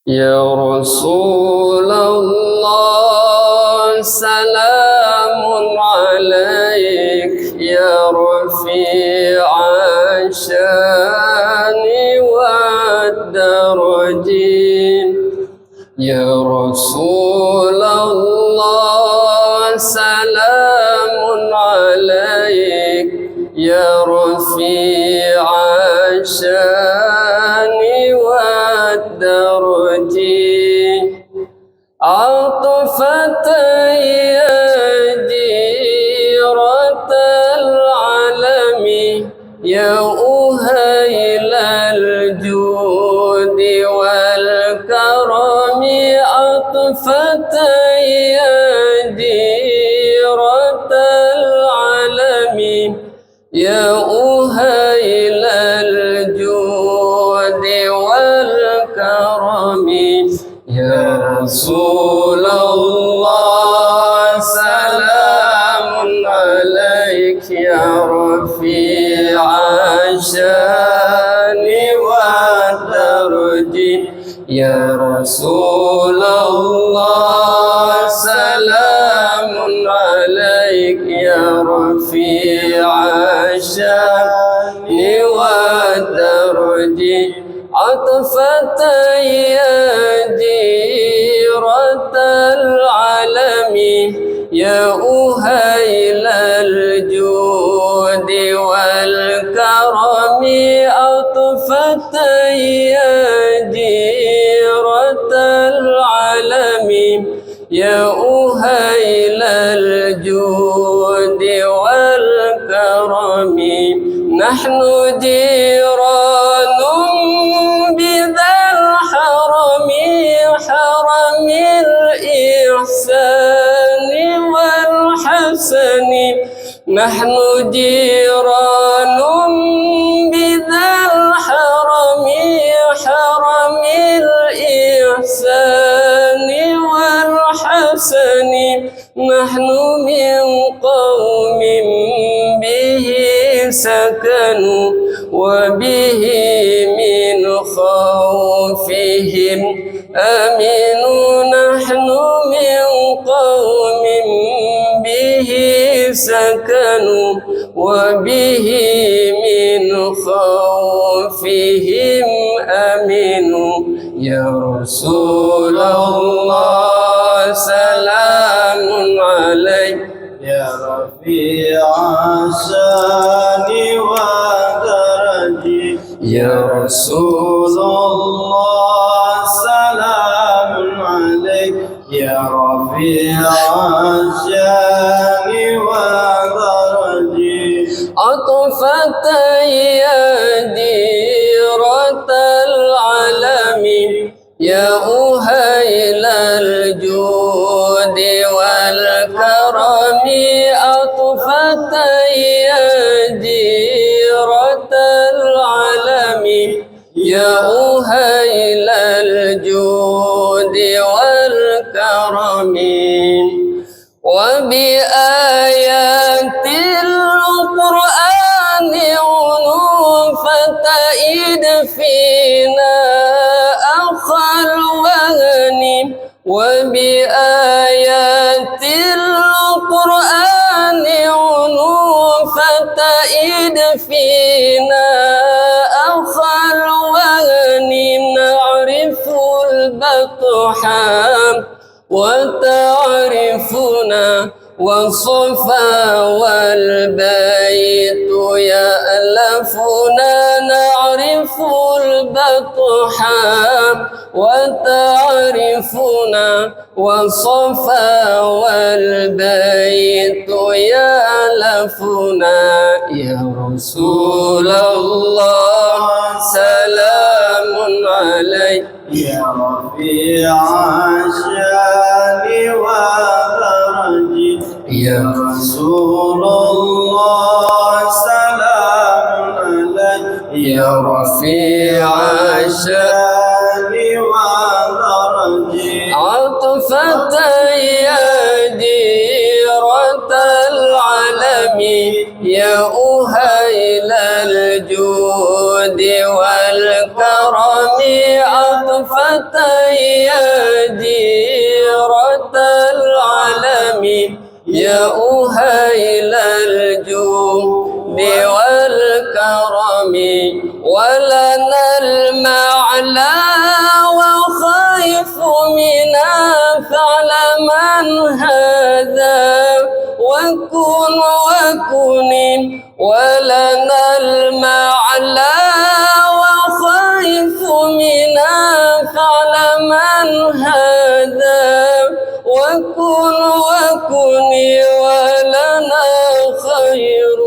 يا رسول الله سلام عليك يا رفيع الشان والدرجين. يا رسول الله سلام عليك يا رفيع الشان والدرجين. عطفة يا جيرة العالم يا أهيل الجود والكرم. عطفة يا جيرة العالم يا أهيل الجود والكرم. يا رسول الله سلام عليك يا رفيع الشان والدرج. يا رسول الله سلام عليك يا رفيع الشان والدرج. عطفة يا جيرة العالم يا أهيل الجود والكرم. عطفة يا جيرة العالم يا أهيل الجود والكرم. نحن جيران بذا الحرم حرم الإحسان والحسن. نحن جيران بذا الحرم حرم الإحسان والحسن. نحن من قوم به سكنوا وبه من خوفهم آمنوا. نحن من قوم به سكنوا وبه من خوفهم آمنوا. يا رسول الله سلام عليك يا رفيع الشان والدرج. يا رسول الله سلام عليك يا رفيع الشان والدرج. عطفة يا جيرة العالم يا أهيل الجود والكرم. عطفة يا جيرة العالم يا أهيل الجود والكرم. وبآيات القرآن عنوف تئد فينا أخا الوهن. وبآيات القرآن عنوف تئد فينا أخا الوهن. نعرف البطحاء وتعرفنا والصفا والبيت يألفنا. نعرف البطحاء وتعرفنا والصفا والبيت يألفنا. يا رسول الله سلام عليك يا رفيع الشان والدرج. يا رسول الله سلام عليك يا رفيع الشان والدرج. عطفة يا جيرة العالم يا أهيل الجود والكرم. عطفة عطفتي يا جيرة العلم يا أهيل الجود والكرم ولنا المعلى وخيف منا فاعلم هذا وكن ولنا المعلى وخيف منا فاعلم هذا وكن ولنا خير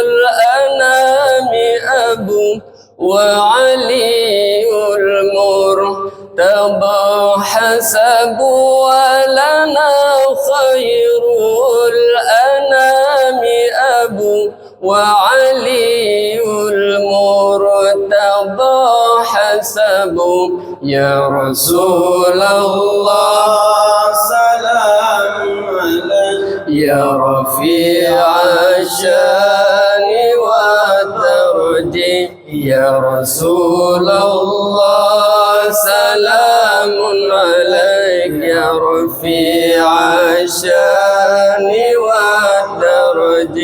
الأنام أبو وعلي المرتضى حسب ولنا خير الأنام أبو وعلي المرتضى حسب يا رسول الله سلام عليك يا رفيع الشان والدرج يا رسول الله سلام عليك يا رفيع الشان والدرج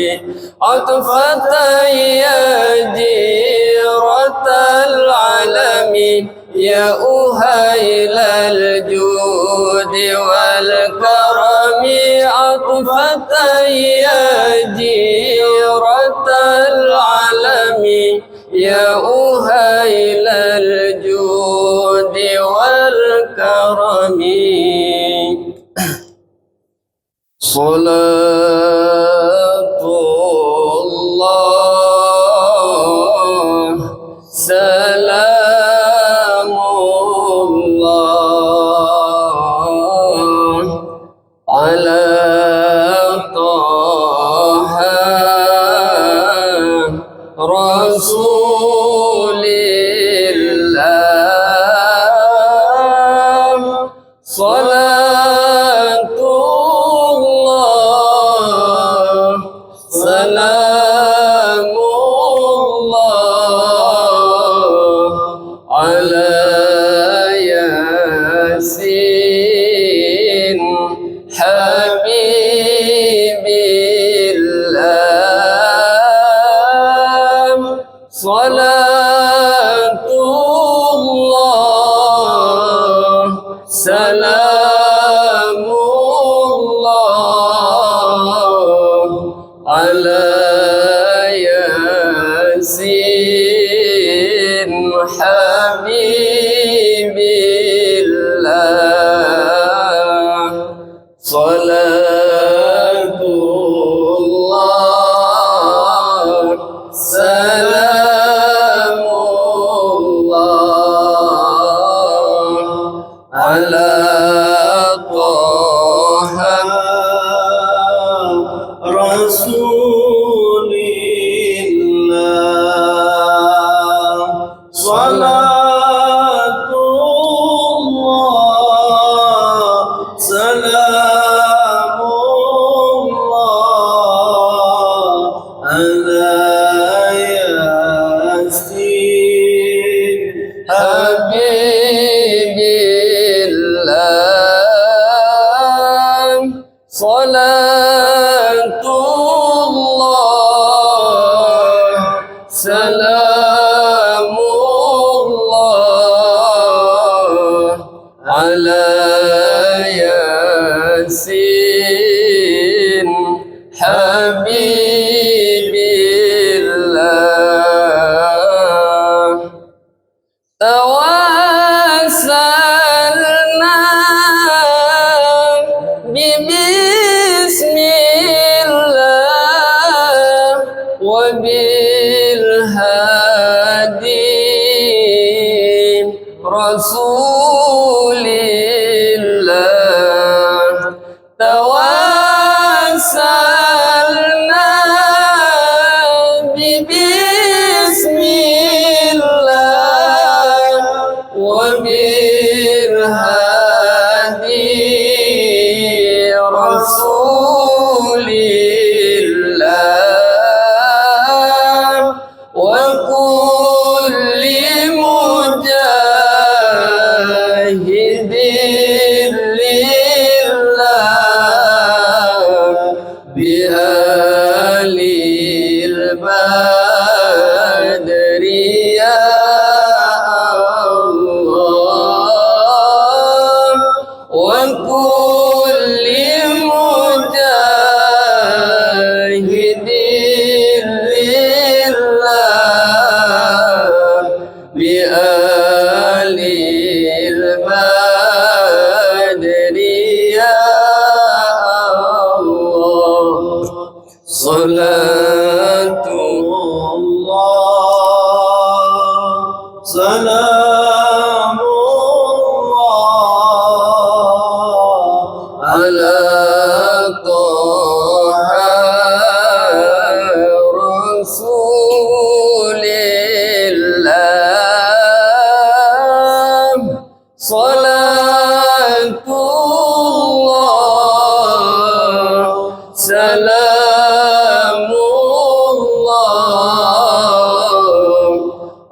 عطفتي يا جيرة العلم يا أهيل الجود والكرم عطفتي يا جيرة العلم يا أهيل الجود والكرم صلاة الله سلام الله على طه رسول الله صلاة الله سلام الله على ياسين حبيب الله صلاة الله سلام الله على ياسين حبيب الله صلاة الله سلام الله على طه رسول الله صلاة الله سلام الله على ياسين حبيب الله صلاة الله سلام الله على ياسين حبيب الله توسلنا بسم الله وبالهادي رسول الله توسلنا بسم الله وبالهادي رسول الله وكل مجاهد صلاة الله سلام الله على طه رسول الله صلاة الله سلام الله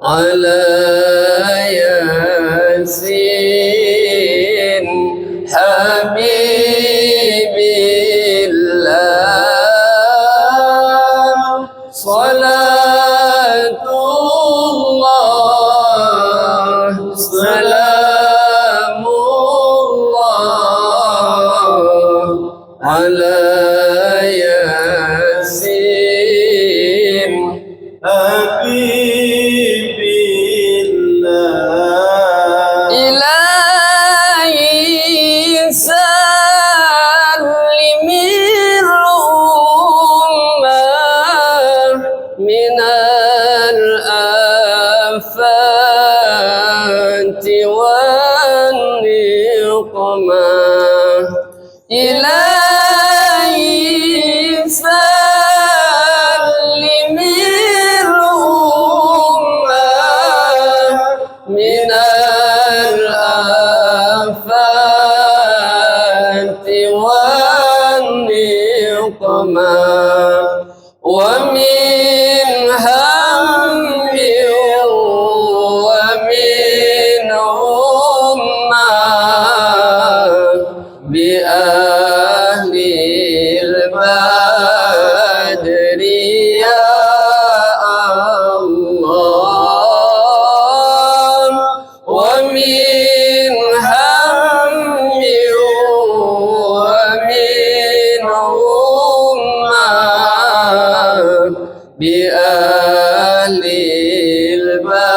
على ياسين حبيب الله صلاة الله سلام الله على ياسين حبيب الله إلهي سلم الأمة من الآفات والنقمة إلهي سلم الأمة من الآفات والنقمة ومن هم ومن أمة بأهل البدر يا الله ومن هم ومن أمة بأهل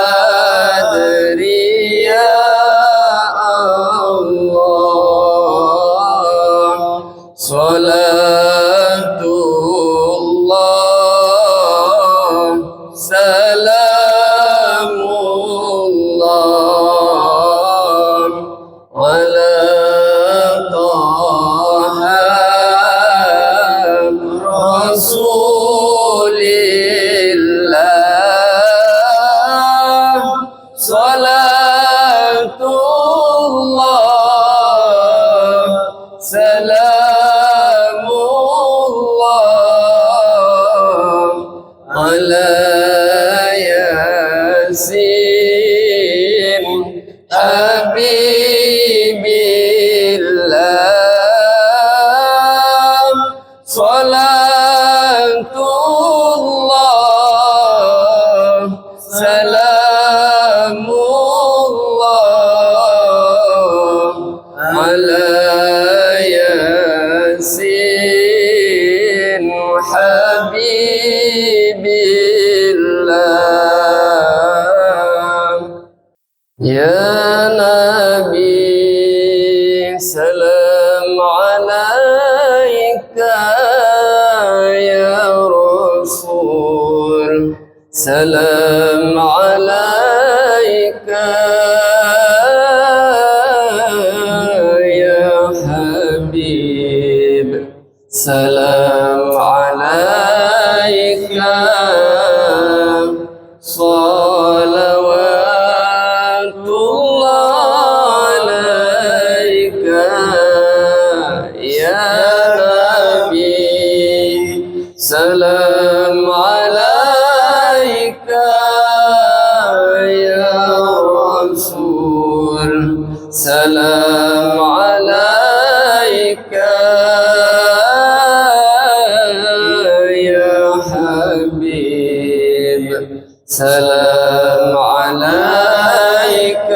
البدر يا الله صلاة الله سلام الله على طه رسول الله صلاة الله سلام الله على ياسين حبيب الله صلاة الله سلام الله على ياسين حبيب الله يا نبي سلام عليك يا رسول سلام عليك يا حبيب سلام عليك صلوات الله عليك يا نبي سلام عليك يا رسول سلام عليك يا حبيب سلام عليك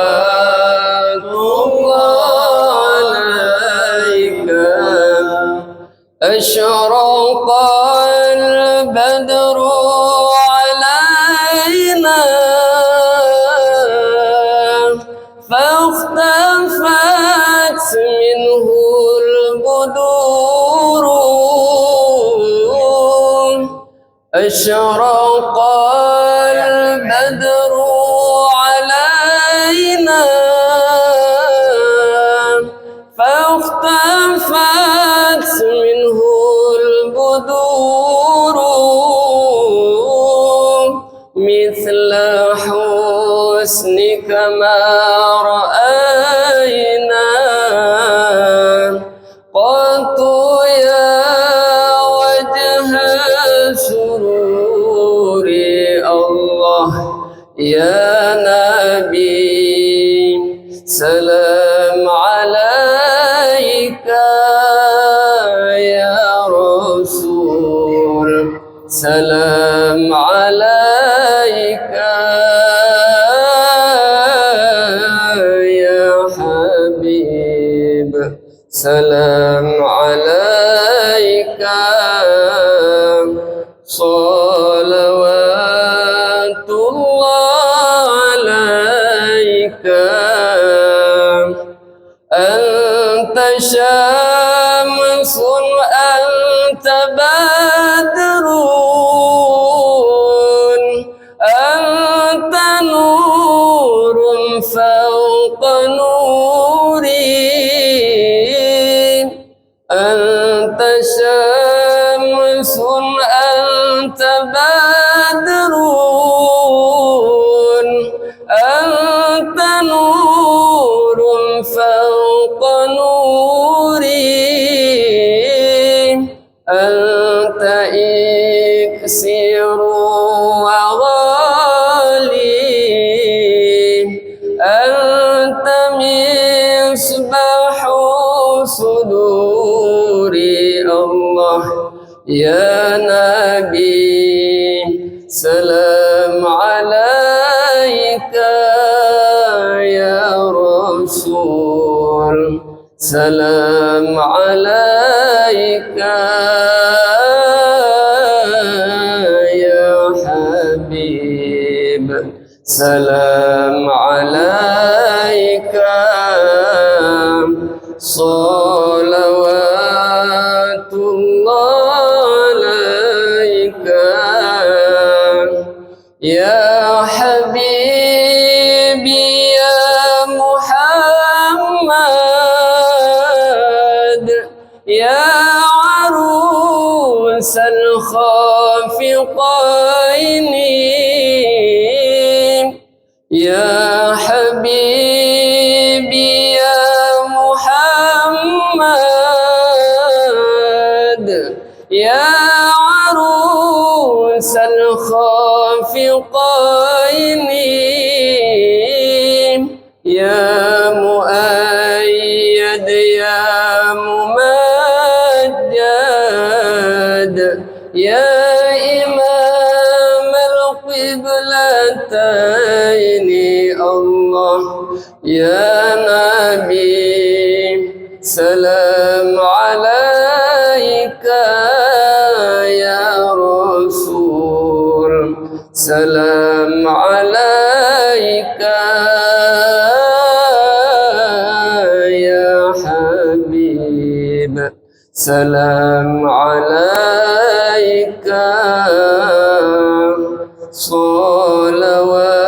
صلوات الله عليك أشرق البدر علينا فاختفت منه البدور أشرق البدر علينا فاختفت منه البدور مثل حسنك ما رأينا قط يا وجه سرور الله يا نبي سلام عليك يا رسول سلام عليك يا حبيب سلام عليك صلوات الله عليك أنت شمس أنت بدر أنت نور فوق نوري أنت شمس أنت بدر أنت نور فوق نوري أنت إكسير وغالي أنت مصباح صدوري الله يا نبي سلام عليك يا رسول سلام عليك يا حبيب سلام عليك صلوات الله عليك يا حبيبي يا محمد يا عروس الخافقين يا حبيبي يا محمد يا عروس الخافقين يا مؤيد يا ممجد يا إمام القبلتين الله يا نبي سلام عليك يا رسول سلام عليك يا حبيب سلام عليك صلوات